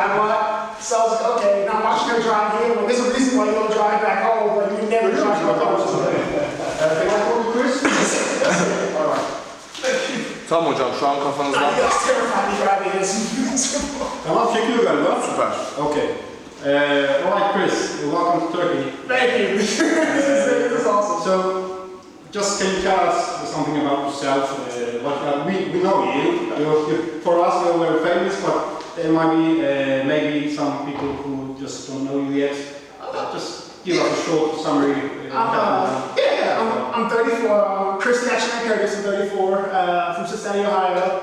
drive what? So I was like, okay, now I'm watching her drive here. Well, there's a reason why you don't drive back home, but you never drive back home. Can I call you Chris? Alright. Tamam hocam, şu an kafanızda. I was terrified to drive in. Tamam, çekiyor galiba. Süper. Okay. Alright, Chris, welcome to Turkey. Thank you. This is awesome. So, just can you tell us something about yourself? We know you. For us, you're very famous, but there might be maybe some people who just don't know you yet. Just give us a short summary. I'm 34. Chris National Curtis, I'm 34, from Cincinnati, Ohio.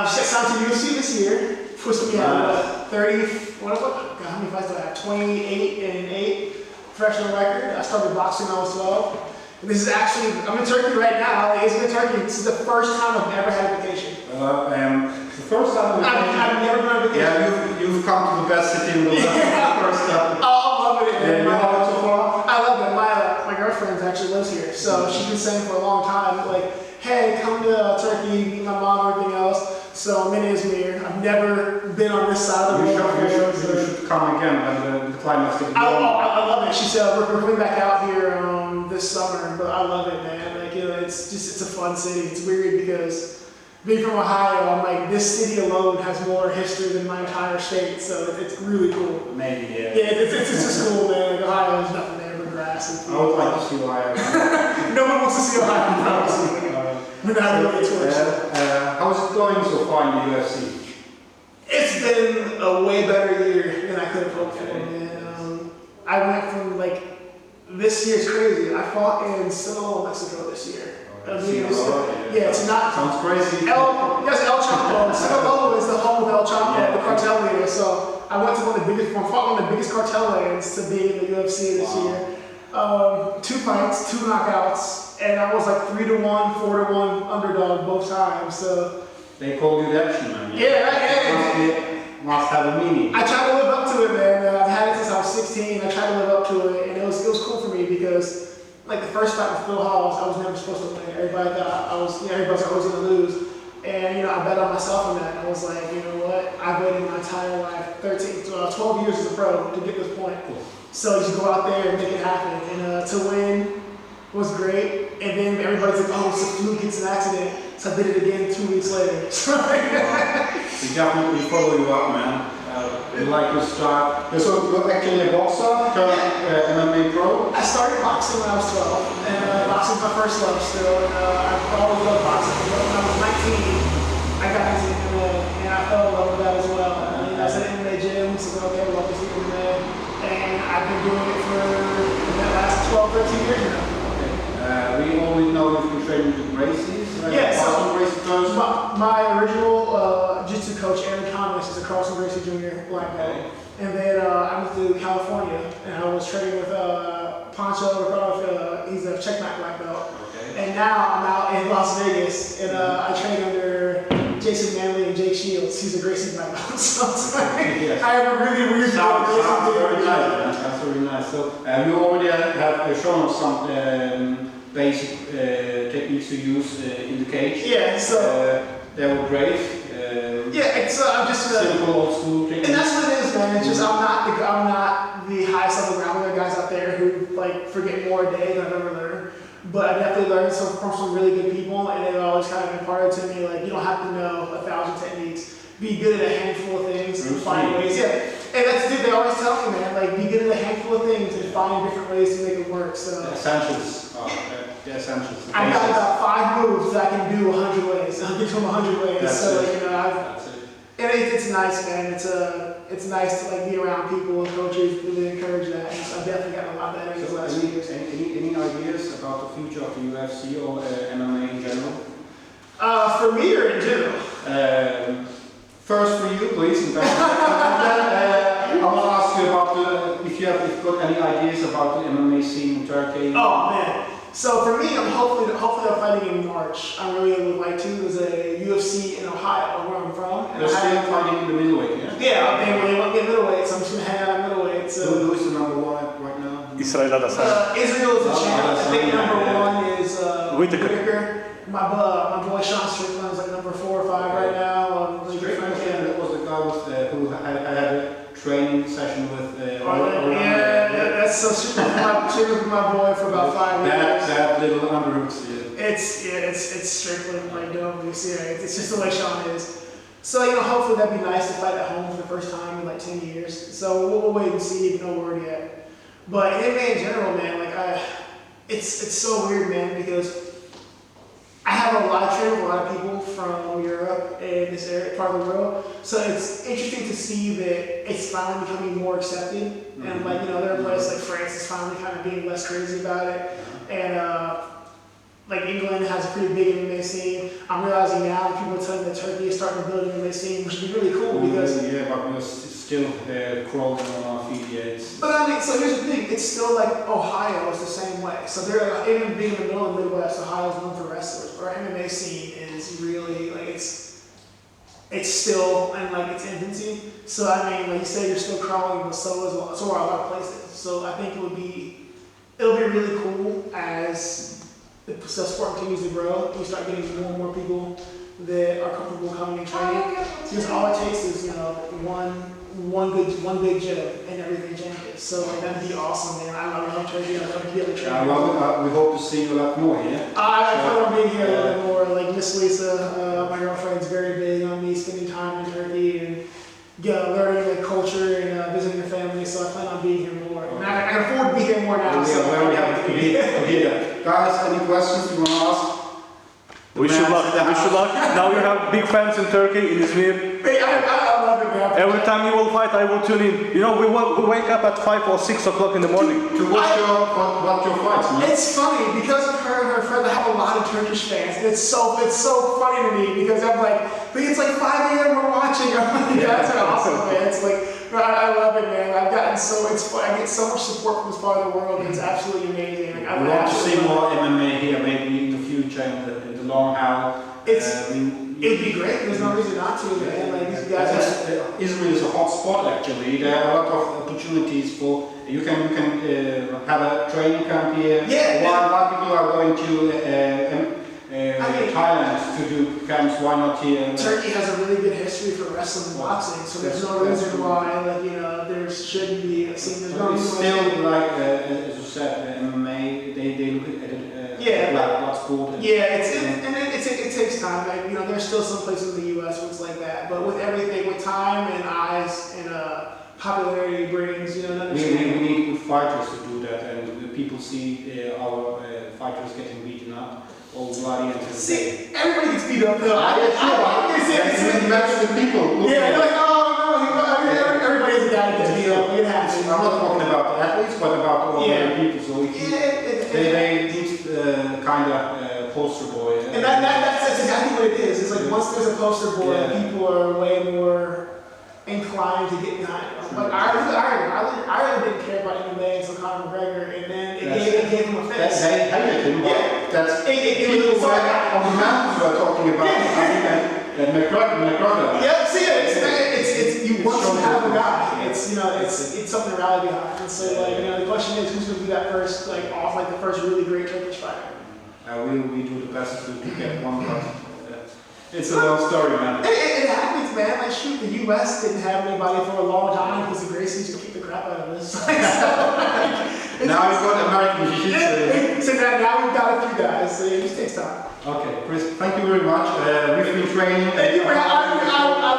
Signed to UFC this year. Pushed me out 30. How many fights do I have? 28-8 professional record. I started boxing when I was 12. This is actually, I'm in Turkey right now, Izmir, Turkey. This is the first time I've ever had a vacation. The first time I've never been on vacation. Yeah, you've come to the best city in the world. First time. Oh, I'm loving it, man. You love it so far? I love it. My girlfriend actually lives here, so she's been saying for a long time, like, hey, come to Turkey, meet my mom, everything else. So I'm in Izmir. I've never been on this side of the world. You should come again when the climate's gets warm. I love it. She said we're coming back out here this summer, but I love it, man. Like, you know, it's a fun city. It's weird because being from Ohio, I'm like, this city alone has more history than my entire state, so it's really cool. Maybe, yeah. Yeah, it's just cool, man. Like, Ohio, there's nothing there but grass. I would like to see Ohio. No one wants to see Ohio, promise. We're not really a tourist. How's it going so far in the UFC? It's been a way better year than I could have hoped for, man. I went from, like, this year's crazy. I fought in Sinaloa, Mexico this year. Yeah, it's not. Sounds crazy. Yes, El Chapo. Sinaloa is the home of El Chapo, the cartel leader. So I went to fought one of the biggest cartel lands to be in the UFC this year. 2 fights, 2 knockouts, and I was like 3-1, 4-1 underdog both times. So they called you the action man. Yeah, must have a meaning. I try to live up to it, man. I've had it since I was 16. I try to live up to it, and it was cool for me because, like, the first fight with Phil Halls, I was never supposed to win. Everybody thought everybody thought I was gonna lose, and I bet on myself on that. I was like, you know what? I've waited my entire life, 12 years as a pro to get this point. So you should go out there and make it happen. And to win was great. And then everybody's like, oh, it's a fluke, it's an accident. So I did it again 2 weeks later. We definitely follow you up, man. We like your start. So you're actually a boxer, MMA pro? I started boxing when I was 12. And boxing was my first love still. And I always loved boxing. But when I was 19, I got into MMA. And I fell in love with that as well. I was at an MMA gym, so okay, well, this is MMA. And I've been doing it for the last 12, 13 years now. Okay. We always know you've been training with Gracie's. Yeah, so my original jiu-jitsu coach, Aaron Thomas, is a Carlson Gracie Jr. black belt. Okay. And then I moved to California, and I was training with Pancho, he's a checkmate black belt. Okay. And now I'm out in Las Vegas, and I train under Jason Manley and Jake Shields. He's a Gracie black belt. So yes. I have a really weird sounds very nice. That's very nice. So you already have shown us some basic techniques to use in the cage. Yeah. So they were great. Yeah, it's I'm just simple old school techniques. And that's what it is, man. It's just I'm not the highest level ground guys out there who like forget more a day than I've ever learned. But I definitely learned from some really good people, and they've always kind of imparted to me, like, you don't have to know 1,000 techniques. Be good at a handful of things and find ways. Yeah, and that's the they always tell me, man. Like, be good at a handful of things and find different ways to make it work. So the essentials. The essentials. I got about 5 moves that I can do 100 ways. I'll get to them 100 ways. That's so it. That's it. And it's nice, man. It's nice to like be around people and coaches who really encourage that. And so I've definitely gotten a lot better these last few years. Any ideas about the future of the UFC or MMA in general? For me or in general? First for you, please. And then I want to ask you about if you've got any ideas about the MMA scene in Turkey. Oh man. So for me, I'm hopefully I'm fighting in March. I really would like to. There's a UFC in Ohio, where I'm from. They're still fighting in the middleweight, yeah? Yeah, they want me in middleweight, so I'm just gonna hang out in middleweight. So who is the number 1 right now? İsrail Adasanya. Israel is the champ. I think number 1 is Whitaker. My boy Sean Strickland is like number 4 or 5 right now. Strickland, that was the guy who had so shooting with my boy for about 5 years. That little underhooks, yeah. It's strictly like don't it's just the way Sean is. So, you know, hopefully that'd be nice to fight at home for the first time in like 10 years. So we'll wait and see, no word yet. But MMA in general, man, like it's so weird, man, because I have I train with a lot of people from Europe and this area, part of the world. So it's interesting to see that it's finally becoming more accepted. And like, you know, there are places like France is finally kind of being less crazy about it. And like England has a pretty big MMA scene. I'm realizing now that people are telling me that Turkey is starting to build an MMA scene, which would be really cool because... Yeah, but we're still crawling on our feet, yeah. But I mean, so here's the thing, it's still like Ohio is the same way. So they're, even being in the middle of the Midwest, Ohio is known for wrestlers. But our MMA scene is really, like it's still in like its infancy. So I mean, like you say, you're still crawling, but so are a lot of places. So I think it'll be really cool as the sport continues to grow. You start getting more and more people that are comfortable coming and training. Because all it takes is, you know, one big gym and everything changes. So like, that'd be awesome, man. I love Turkey. I love to be able to train. I love it. We hope to see you a lot more here. I plan on being here a little bit more. Like Miss Lisa, my girlfriend's very big on me spending time in Turkey and learning the culture and visiting the family. So I plan on being here more. And I can afford to be here more now. We are very happy to be here. Guys, any questions you want to ask? Wish you luck. Wish you luck. Now you have big fans in Turkey, in Izmir. Hey, I love it, man. Every time you will fight, I will tune in. You know, we wake up at 5 or 6 o'clock in the morning. To watch your fights, man. It's funny because of her and her friends. I have a lot of Turkish fans, and it's so funny to me because I'm like, it's like 5 a.m. we're watching. I'm like, that's awesome, man. It's like, I love it, man. I've gotten I get so much support from this part of the world, and it's absolutely amazing. Like, We want to see more MMA here, maybe in the future, in the long haul. It'd be great. There's no reason not to, man. Like these guys. Izmir is a hot spot actually. There are a lot of opportunities for you can have a training camp here. Yeah. While people are going to Thailand to do camps, why not here? Turkey has a really good history for wrestling and boxing, so there's no reason why, like, you know, there shouldn't be a scene. There's no reason why. Still, like as you said, MMA, they look at it like blood sport. It takes time. Like, you know, there's still some places in the U.S. where it's like that, but with everything, with time and eyes and popularity brings, you know, we need good fighters to do that, and people see our fighters getting beaten up. See, everybody gets beat up though. Imagine the people. Yeah, they're like, oh no, everybody has a guy that gets beat up. It happens. I'm not talking about the athletes, but about ordinary people. So they need kind of poster boy. And that's exactly what it is. It's like once there's a poster boy, people are way more inclined to get behind it. Like Ireland didn't care about MMA until Conor McGregor, and then it gave him a face. They hated him, but that's people on the mountains were talking about. And McGregor. Yeah, see, it's you want to have a guy. It's, you know, it's something to rally behind. And so like, you know, the question is who's going to be that first, like the first really great Turkish fighter. We do the best to get one, but it's a long story, man. It happens, man. Like, shoot, the U.S. didn't have anybody for a long time because the Gracies would kick the crap out of us. Now we've got American Jiu-Jitsu. So now we've got a few guys, so it just takes time. Okay, Chris, thank you very much. We've been training. Thank you, man. I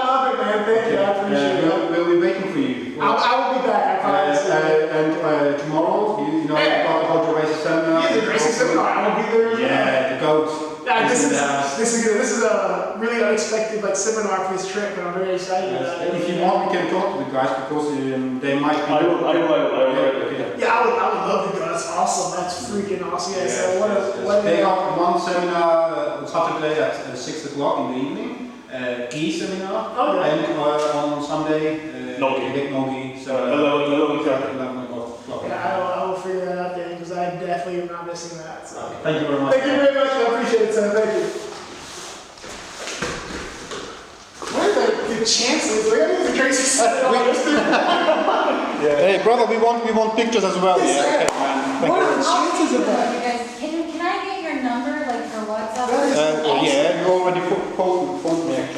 love it, man. Thank you. I appreciate it. We'll be waiting for you. I will be back, I promise. And tomorrow, you know, we've got the Whole Racer Seminar. Yeah, the Racing Seminar. I will be there. Yeah, the GOAT. Yeah, this is a really unexpected seminar for this trip, and I'm very excited. If you want, we can talk to the guys because they might be. I will. Yeah, I would love to go. That's awesome. That's freaking awesome. Yeah. So they got one seminar on Saturday at 6 o'clock in the evening. Gi seminar. Oh, yeah. And on Sunday, No-Gi seminar. 11 o'clock. Yeah, I will figure that out then because I definitely am not missing that. So. Thank you very much. Thank you very much. I appreciate it, son. Thank you. What are the chances? Look at the Gracies. Hey, brother, we want pictures as well. Yes, yeah. What are the chances of that? You guys, can I get your number, for WhatsApp? Yeah, you already phoned me actually.